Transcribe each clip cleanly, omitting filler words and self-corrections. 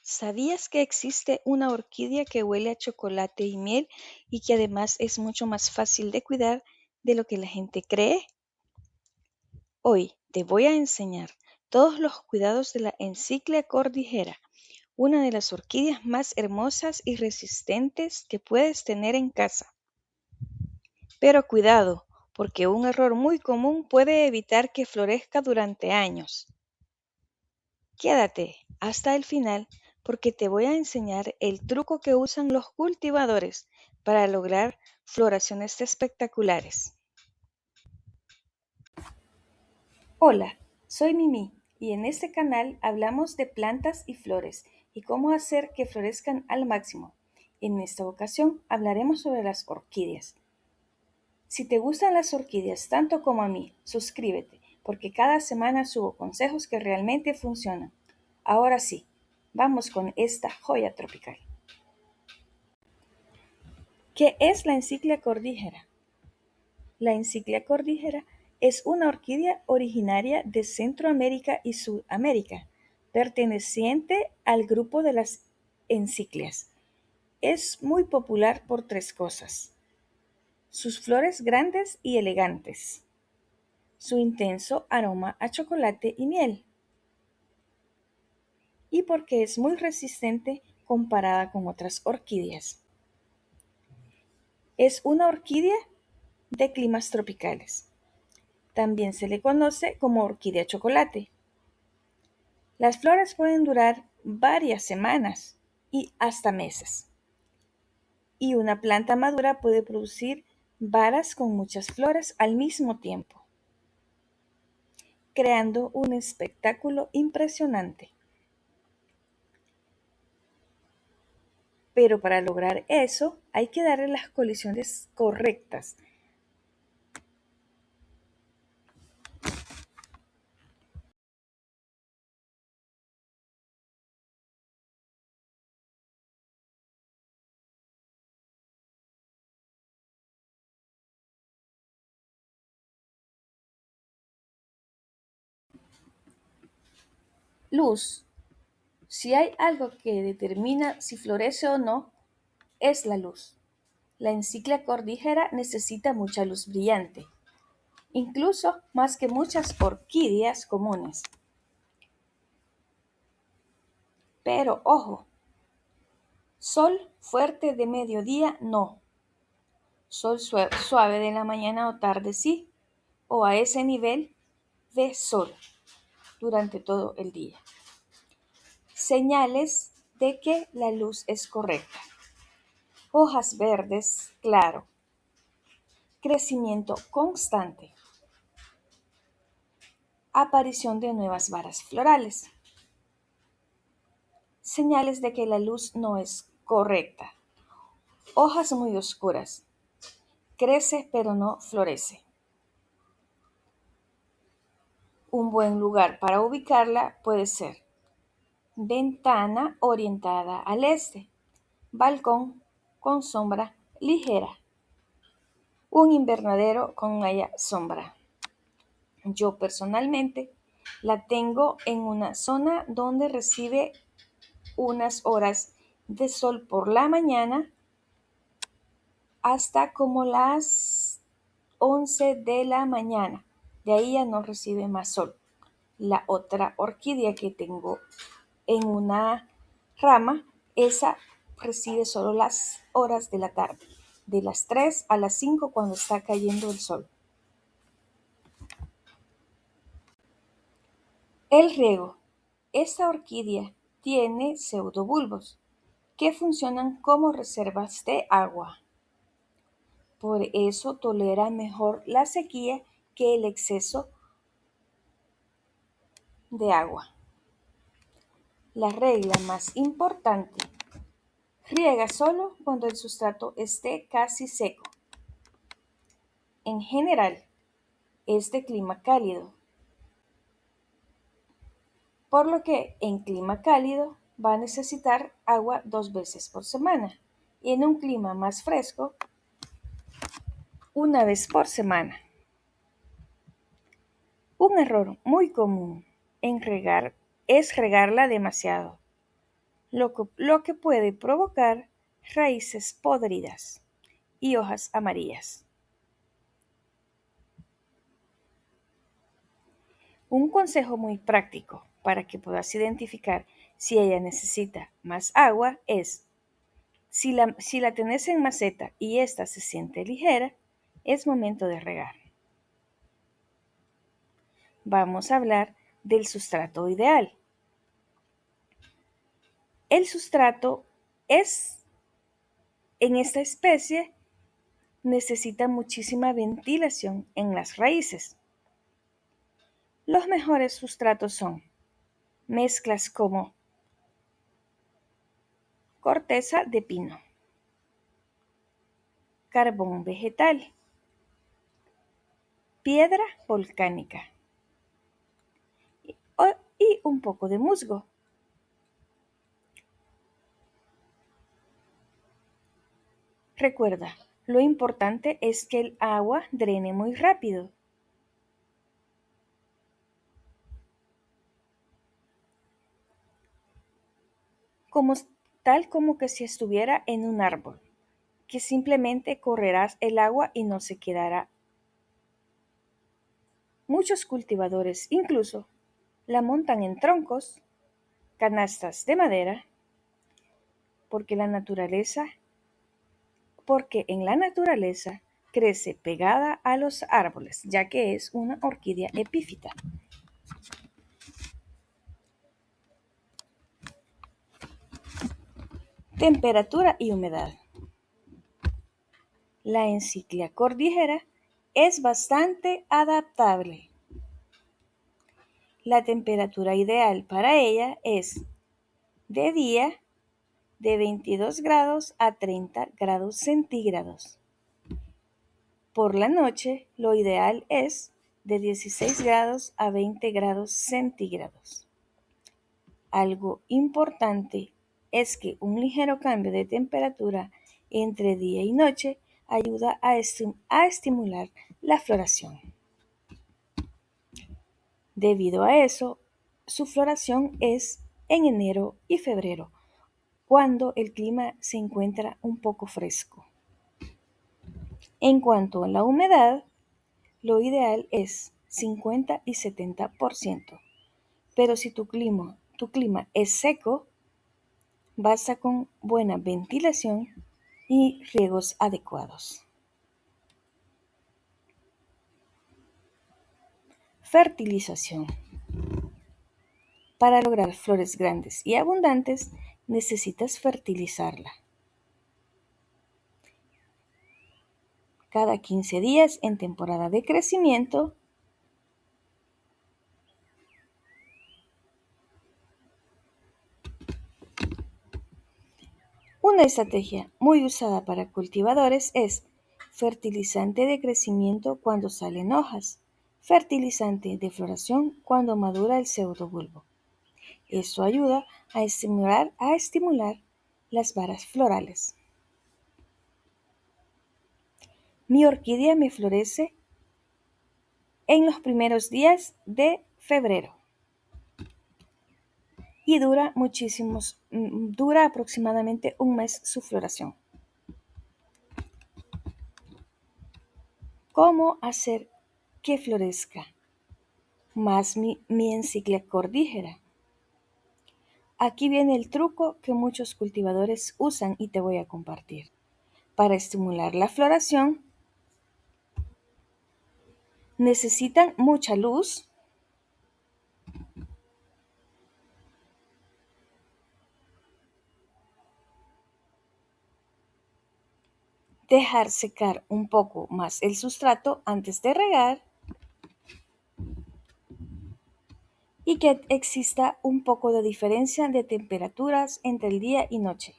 ¿Sabías que existe una orquídea que huele a chocolate y miel y que además es mucho más fácil de cuidar de lo que la gente cree? Hoy te voy a enseñar todos los cuidados de la Enciclia cordillera, una de las orquídeas más hermosas y resistentes que puedes tener en casa. Pero cuidado, porque un error muy común puede evitar que florezca durante años. Quédate hasta el final porque te voy a enseñar el truco que usan los cultivadores para lograr floraciones espectaculares. Hola, soy Mimi y en este canal hablamos de plantas y flores y cómo hacer que florezcan al máximo. En esta ocasión hablaremos sobre las orquídeas. Si te gustan las orquídeas tanto como a mí, suscríbete porque cada semana subo consejos que realmente funcionan. Ahora sí, vamos con esta joya tropical. ¿Qué es la Enciclia cordillera? La Enciclia cordillera es una orquídea originaria de Centroamérica y Sudamérica, perteneciente al grupo de las enciclias. Es muy popular por tres cosas: sus flores grandes y elegantes, su intenso aroma a chocolate y miel, y porque es muy resistente comparada con otras orquídeas. Es una orquídea de climas tropicales. También se le conoce como orquídea chocolate. Las flores pueden durar varias semanas y hasta meses. Y una planta madura puede producir varas con muchas flores al mismo tiempo, creando un espectáculo impresionante. Pero para lograr eso hay que darle las colisiones correctas. Luz. Si hay algo que determina si florece o no, es la luz. La enciclia cordillera necesita mucha luz brillante, incluso más que muchas orquídeas comunes. Pero ojo, sol fuerte de mediodía no. Sol suave de la mañana o tarde sí, o a ese nivel de sol durante todo el día. Señales de que la luz es correcta: hojas verdes claro, crecimiento constante, aparición de nuevas varas florales. Señales de que la luz no es correcta: hojas muy oscuras, crece pero no florece. Un buen lugar para ubicarla puede ser ventana orientada al este, balcón con sombra ligera, un invernadero con haya sombra. Yo personalmente la tengo en una zona donde recibe unas horas de sol por la mañana hasta como las 11 de la mañana. De ahí ya no recibe más sol. La otra orquídea que tengo en una rama, esa recibe solo las horas de la tarde, de las 3 a las 5 cuando está cayendo el sol. El riego. Esta orquídea tiene pseudobulbos que funcionan como reservas de agua. Por eso tolera mejor la sequía que el exceso de agua. La regla más importante: riega solo cuando el sustrato esté casi seco. En general, es de clima cálido, por lo que en clima cálido va a necesitar agua 2 veces por semana y en un clima más fresco, una vez por semana. Un error muy común en regar es regarla demasiado. lo que puede provocar raíces podridas y hojas amarillas. Un consejo muy práctico para que puedas identificar si ella necesita más agua es, si la tenés en maceta y ésta se siente ligera, es momento de regar. Vamos a hablar del sustrato ideal. El sustrato en esta especie necesita muchísima ventilación en las raíces. Los mejores sustratos son mezclas como corteza de pino, carbón vegetal, piedra volcánica y un poco de musgo. Recuerda, lo importante es que el agua drene muy rápido. Como, tal como que si estuviera en un árbol, que simplemente correrás el agua y no se quedará. Muchos cultivadores incluso la montan en troncos, canastas de madera, porque en la naturaleza crece pegada a los árboles, ya que es una orquídea epífita. Temperatura y humedad. La enciclia cordillera es bastante adaptable. La temperatura ideal para ella es de día de 22 grados a 30 grados centígrados. Por la noche, lo ideal es de 16 grados a 20 grados centígrados. Algo importante es que un ligero cambio de temperatura entre día y noche ayuda a estimular la floración. Debido a eso, su floración es en enero y febrero, cuando el clima se encuentra un poco fresco. En cuanto a la humedad, lo ideal es 50 y 70%, pero si tu clima es seco, basta con buena ventilación y riegos adecuados. Fertilización. Para lograr flores grandes y abundantes, necesitas fertilizarla. Cada 15 días en temporada de crecimiento, una estrategia muy usada para cultivadores es fertilizante de crecimiento cuando salen hojas, fertilizante de floración cuando madura el pseudobulbo. Esto ayuda a estimular las varas florales. Mi orquídea me florece en los primeros días de febrero y dura aproximadamente un mes su floración. ¿Cómo hacer que florezca más mi enciclia cordillera? Aquí viene el truco que muchos cultivadores usan y te voy a compartir. Para estimular la floración, necesitan mucha luz, dejar secar un poco más el sustrato antes de regar y que exista un poco de diferencia de temperaturas entre el día y noche.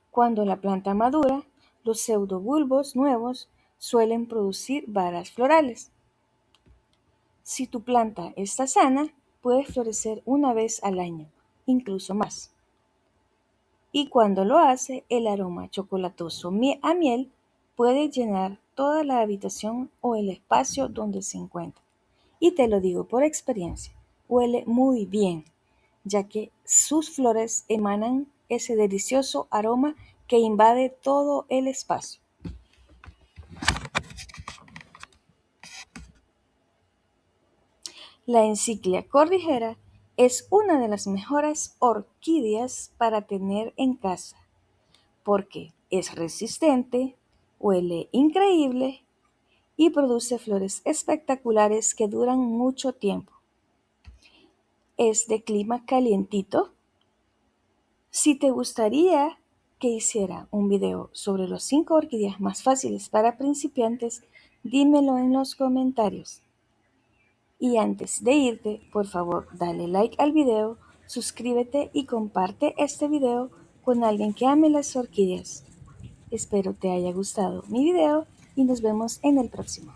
Cuando la planta madura, los pseudobulbos nuevos suelen producir varas florales. Si tu planta está sana, puede florecer una vez al año, incluso más. Y cuando lo hace, el aroma chocolatoso a miel puede llenar toda la habitación o el espacio donde se encuentra. Y te lo digo por experiencia, huele muy bien. ya que sus flores emanan ese delicioso aroma que invade todo el espacio. La Enciclia cordillera es una de las mejores orquídeas para tener en casa, porque es resistente, huele increíble y produce flores espectaculares que duran mucho tiempo. Es de clima calientito. Si te gustaría que hiciera un video sobre los 5 orquídeas más fáciles para principiantes, dímelo en los comentarios. Y antes de irte, por favor, dale like al video, suscríbete y comparte este video con alguien que ame las orquídeas. Espero te haya gustado mi video y nos vemos en el próximo.